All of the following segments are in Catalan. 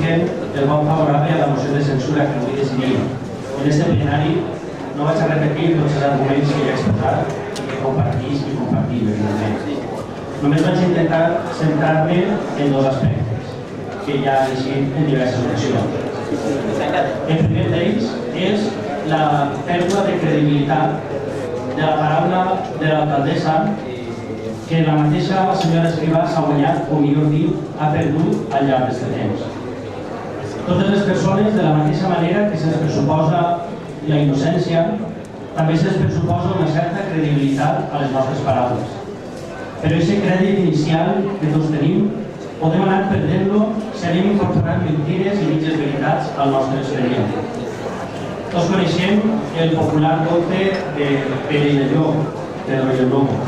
manifestem el vot favorable a la moció de censura que avui decidim. En aquest plenari no vaig a repetir tots els arguments que ja he exposat i que compartim, evidentment. Només vaig intentar centrar-me en dos aspectes que ja he llegit en diverses ocasions. El primer d'ells és la pèrdua de credibilitat de la paraula de l'alcaldessa que la mateixa senyora Escrivà s'ha guanyat, o millor dit, ha perdut al llarg d'aquest temps. Totes les persones, de la mateixa manera que se'ns pressuposa la innocència, també se'ns pressuposa una certa credibilitat a les nostres paraules. Però aquest crèdit inicial que tots tenim, podem anar perdent-lo si anem incorporant mentides i mitges veritats al nostre expedient. Tots coneixem el popular conte de Pere i el Llop, de Roger Lobo.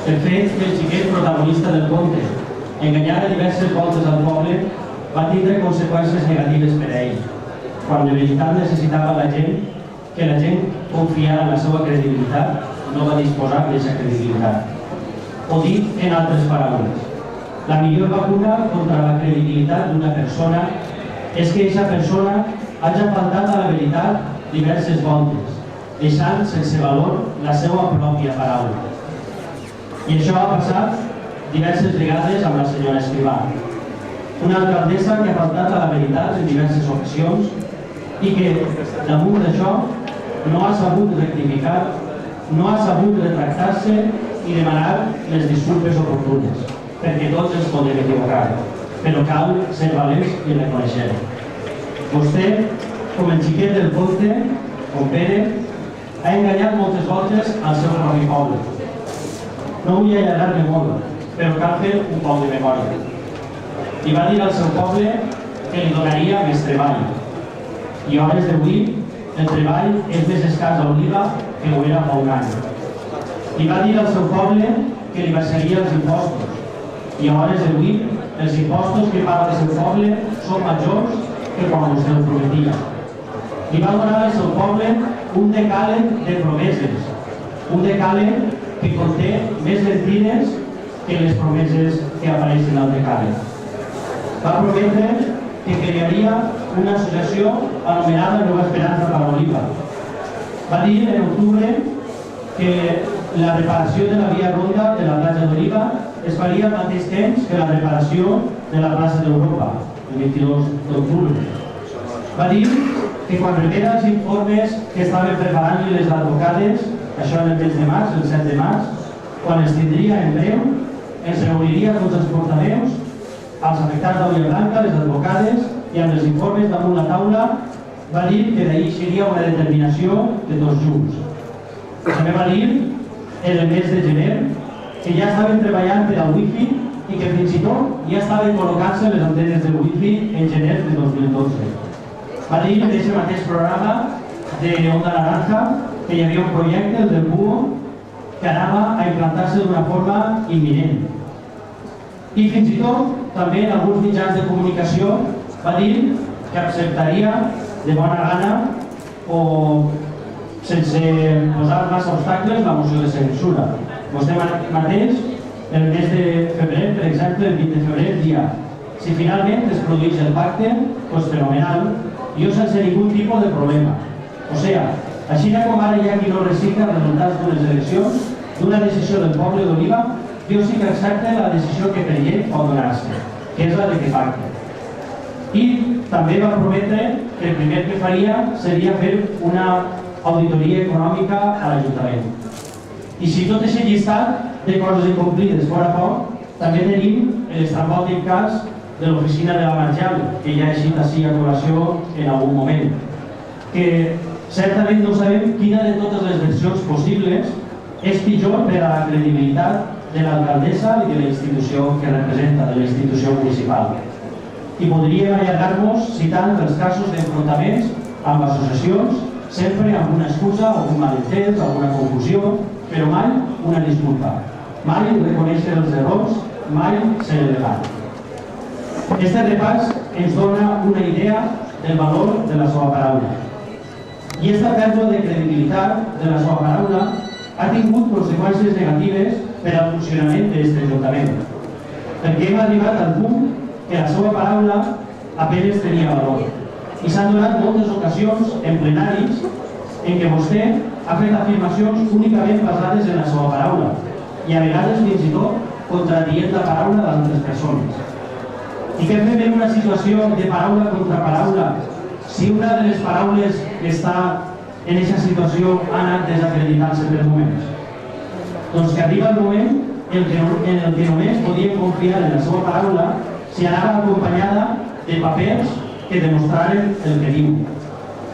El fet que el xiquet protagonista del conte enganyara diverses voltes al poble va tindre conseqüències negatives per a ell, quan de veritat necessitava que la gent confiara en la seva credibilitat, no va disposar d'aquesta credibilitat. O dit en altres paraules, la millor vacuna contra la credibilitat d'una persona és que aquesta persona hagi faltat a la veritat diverses voltes, deixant sense valor la seva pròpia paraula. I això ha passat diverses vegades amb la senyora Escrivà, una alcaldessa que ha faltat a la veritat en diverses ocasions i que, damunt d'això, no ha sabut rectificar, no ha sabut retractar-se i demanar les disculpes oportunes, perquè tots ens podem equivocar, però cal ser valents i reconèixer-ho. Vostè, com el xiquet del conte, com Pere, ha enganyat moltes voltes al seu propi poble. No vull allargar-me molt, però cal fer un poc de memòria. Li va dir al seu poble que li donaria més treball. I a hores d'avui, el treball és més escàs a Oliva que ho era fa un any. Li va dir al seu poble que li baixaria els impostos. I a hores d'avui, els impostos que paga el seu poble són majors que quan vostè ho prometia. Li va donar al seu poble un decàleg de promeses, un decàleg que conté més mentides que les promeses que apareixen al decàleg. Va prometre que crearia una associació anomenada Nova Esperança per a Oliva. Va dir en octubre que la reparació de la via ronda de la platja d'Oliva es faria al mateix temps que la reparació de la plaça d'Europa, el 22 d'octubre. Va dir que quan rebera els informes que estaven preparant les advocades, això en el mes de març, el 7 de març, quan els tindria en breu, ens reuniria tots els portaveus, els afectats d'Olla Blanca, les advocades, i amb els informes damunt la taula, va dir que d'ahir seria una determinació de tots junts. També va dir, en el mes de gener, que ja estaven treballant per al wifi i que fins i tot ja estaven col·locant-se les antenes del wifi en gener de 2012. Va dir en aquest mateix programa de Onda Naranja que hi havia un projecte, el del BUO, que anava a implantar-se d'una forma imminent. I fins i tot, també en alguns mitjans de comunicació, va dir que acceptaria de bona gana o sense posar massa obstacles la moció de censura. Vostè mateix, el mes de febrer, per exemple, el 20 de febrer, dia, si finalment es produeix el pacte, doncs fenomenal, jo sense ningú tipus de problema. O sigui, així com ara hi ha qui no resigna els resultats d'unes eleccions, d'una decisió del poble d'Oliva, jo sí que accepte la decisió que per llei pot donar-se, que és la de que pacte. I també va prometre que el primer que faria seria fer una auditoria econòmica a l'Ajuntament. I si tot aquest llistat de coses incomplides fora poc, també tenim l'estrambòtic cas de l'oficina de la Marjal, que ja he dit així a col·lació en algun moment, que certament no sabem quina de totes les versions possibles és pitjor per a la credibilitat de l'alcaldessa i de la institució que representa, de la institució municipal. I podríem allargar-nos citant els casos d'enfrontaments amb associacions, sempre amb una excusa, algun malentès, alguna confusió, però mai una disculpa. Mai reconèixer els errors, mai ser elegant. Aquest repàs ens dona una idea del valor de la seva paraula. I aquesta pèrdua de credibilitat de la seva paraula ha tingut conseqüències negatives per al funcionament d'aquest Ajuntament. Perquè hem arribat al punt que la seva paraula apenas tenia valor. I s'han donat moltes ocasions en plenaris en què vostè ha fet afirmacions únicament basades en la seva paraula i a vegades fins i tot contradient la paraula d'altres persones. I què fem en una situació de paraula contra paraula si una de les paraules que està en aquesta situació ha anat desacreditant-se per moments? Doncs que arriba el moment en el que només podíem confiar en la seva paraula si anava acompanyada de papers que demostraren el que diu.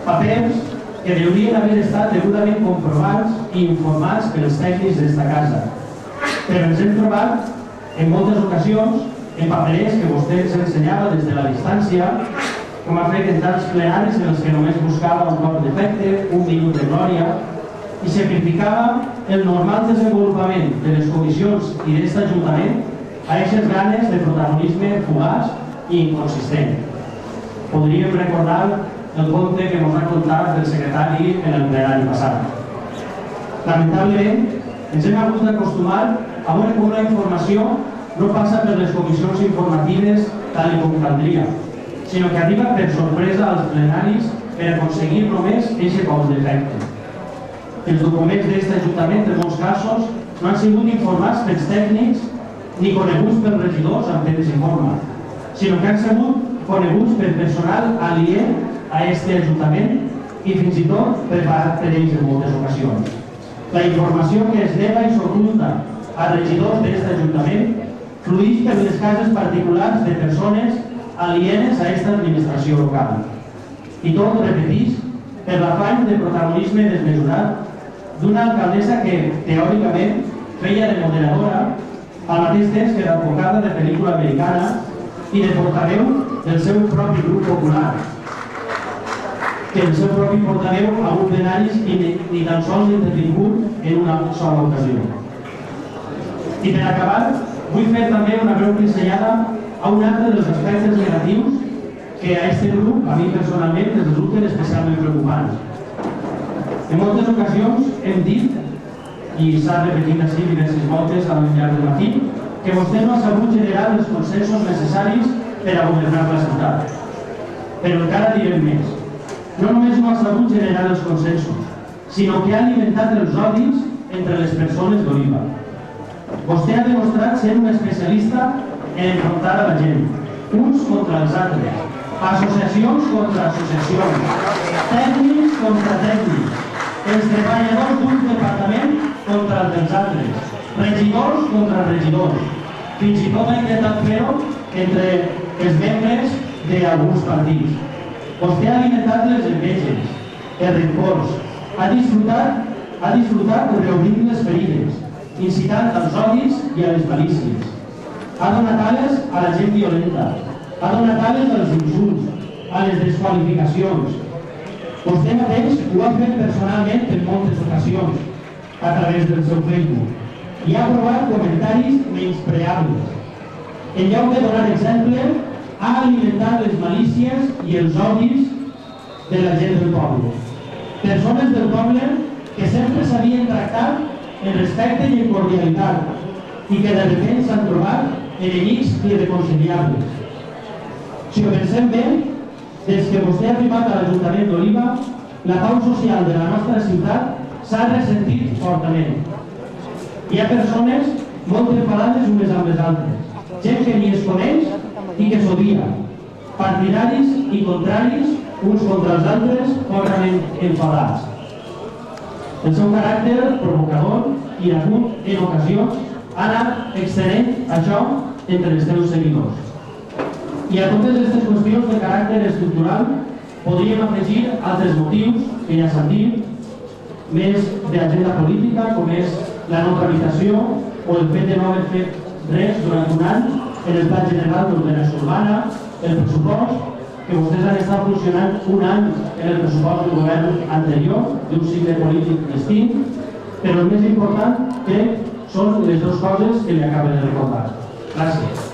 Papers que haurien haver estat degudament comprovats i informats pels tècnics d'esta casa. Però ens hem trobat en moltes ocasions en paperers que vostè ens ensenyava des de la distància, com ha fet en tants plenaris en els que només buscava un cop d'efecte, un minut de glòria, i sacrificava el normal desenvolupament de les comissions i d'aquest Ajuntament a aquestes ganes de protagonisme fugaç i inconsistent. Podríem recordar el conte que ens ha contat el secretari en el plenari passat. Lamentablement, ens hem hagut d'acostumar a veure com la informació no passa per les comissions informatives tal com caldria, sinó que arriba per sorpresa als plenaris per aconseguir només aquest cop d'efecte. Els documents d'aquest Ajuntament, en molts casos, no han sigut informats pels tècnics ni coneguts pels regidors amb temps informa, sinó que han sigut coneguts per personal aliè a aquest Ajuntament i fins i tot preparat per ells en moltes ocasions. La informació que es nega i s'oculta a regidors d'aquest Ajuntament fluïx per les cases particulars de persones alienes a aquesta administració local. I tot, repetís, per l'afany de protagonisme desmesurat d'una alcaldessa que, teòricament, feia de moderadora al mateix temps que d'advocada de pel·lícula americana i de portaveu del seu propi grup popular, que el seu propi portaveu a un plenaris i ni tan sols intervingut en una sola ocasió. I per acabar, vull fer també una breu pinzellada a un altre dels aspectes negatius que a aquest grup, a mi personalment, ens resulten especialment preocupants. En moltes ocasions hem dit, i s'ha repetit així diverses voltes al llarg del matí, que vostè no ha sabut generar els consensos necessaris per a governar la ciutat. Però encara direm més. No només no ha sabut generar els consensos, sinó que ha alimentat els odis entre les persones d'Oliva. Vostè ha demostrat ser un especialista en enfrontar a la gent, uns contra els altres, associacions contra associacions, tècnics contra tècnics, els treballadors d'un departament contra els dels altres, regidors contra regidors. Fins i tot ha intentat fer-ho entre els membres d'alguns partits. Vostè ha alimentat les enveges, els rencors, ha disfrutat reobrint les ferides, incitant als odis i a les malícies. Ha donat ales a la gent violenta, ha donat ales als insults, a les desqualificacions. Vostè mateix ho ha fet personalment en moltes ocasions, a través del seu Facebook, i ha provat comentaris menyspreables. En lloc de donar exemple, ha alimentat les malícies i els odis de la gent del poble. Persones del poble que sempre s'havien tractat en respecte i en cordialitat i que de repente s'han trobat enemics irreconciliables. Si ho pensem bé, des que vostè ha arribat a l'Ajuntament d'Oliva, la pau social de la nostra ciutat s'ha ressentit fortament. Hi ha persones molt enfadades unes amb les altres, gent que ni es coneix i que s'odia, partidaris i contraris uns contra els altres fortament enfadats. El seu caràcter provocador i agut en ocasions ha anat extenent això entre els seus seguidors. I a totes aquestes qüestions de caràcter estructural podríem afegir altres motius que ja s'han dit, més d'agenda política, com és la no tramitació o el fet de no haver fet res durant un any en el Pla General d'Ordenació Urbana, el pressupost, que vostès han estat funcionant un any en el pressupost del govern anterior, d'un cicle polític distint, però el més important crec són les dues coses que li acabo de recordar. Gràcies.